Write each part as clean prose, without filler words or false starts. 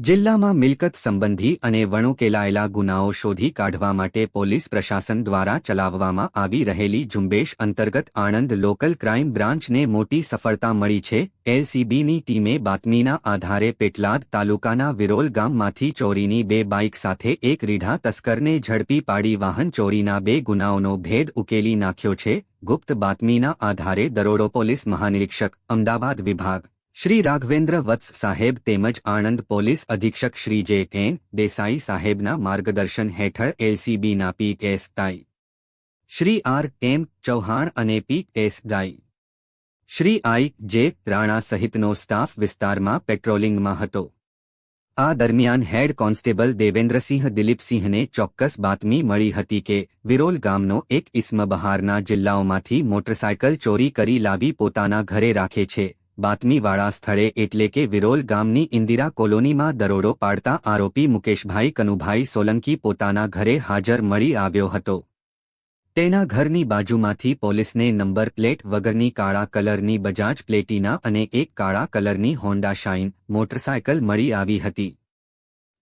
જિલ્લામાં મિલકત સંબંધી અને વણુકેલાયેલા ગુનાઓ શોધી કાઢવા માટે પોલીસ પ્રશાસન દ્વારા ચલાવવામાં આવી રહેલી ઝુંબેશ અંતર્ગત આણંદ લોકલ ક્રાઇમ બ્રાન્ચને મોટી સફળતા મળી છે। એલસીબીની ટીમે બાતમીના આધારે પેટલાદ તાલુકાના વિરોલ ગામમાંથી ચોરીની 2 બાઇક સાથે એક રીઢા તસ્કરને ઝડપી પાડી વાહન ચોરીના 2 ગુનાઓનો ભેદ ઉકેલી નાખ્યો છે। ગુપ્ત બાતમીના આધારે દરોડો પોલીસ મહાનિરીક્ષક અમદાવાદ વિભાગ શ્રી રાઘવેન્દ્ર વત્સ સાહેબ તેમજ આણંદ પોલીસ અધિક્ષક શ્રી જે.એન. દેસાઈ સાહેબના માર્ગદર્શન હેઠળ એલસીબીના પીએસઆઈ શ્રી આર.એમ. ચૌહાણ અને પીએસઆઈ શ્રી આઈ.જે. રાણા સહિતનો સ્ટાફ વિસ્તારમાં પેટ્રોલિંગમાં હતો। આ દરમિયાન હેડ કોન્સ્ટેબલ દેવેન્દ્રસિંહ દિલીપસિંહને ચોક્કસ બાતમી મળી હતી કે વિરોલ ગામનો એક ઇસમ બહારના જિલ્લાઓમાંથી મોટરસાયકલ ચોરી કરી લાવી પોતાના ઘરે રાખે છે। બાતમીવાળા સ્થળે એટલે કે વિરોલ ગામની ઇન્દિરા કોલોનીમાં દરોડો પાડતા આરોપી મુકેશભાઈ કનુભાઈ સોલંકી પોતાના ઘરે હાજર મળી આવ્યો હતો। તેના ઘરની બાજુમાંથી પોલીસને નંબર પ્લેટ વગરની કાળા કલરની બજાજ પ્લેટિના અને એક કાળા કલરની હોન્ડા શાઇન મોટરસાયકલ મળી આવી હતી।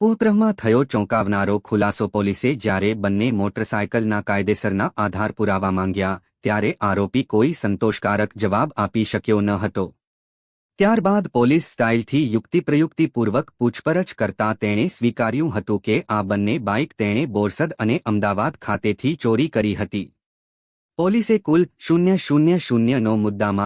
પૂર્વમાં થયો ચોંકાવનારો ખુલાસો પોલીસે જ્યારે બંને મોટરસાયકલના કાયદેસરના આધાર પુરાવા માંગ્યા ત્યારે આરોપી કોઈ સંતોષકારક જવાબ આપી શક્યો ન હતો। ત્યારબાદ પોલીસ સ્ટાઇલથી યુક્તિપ્રયુક્તિપૂર્વક પૂછપરછ કરતા તેણે સ્વીકાર્યું હતું કે આ બંને બાઇક તેણે બોરસદ અને અમદાવાદ ખાતેથી ચોરી કરી હતી। પોલીસે કુલ 000નો મુદ્દામાલ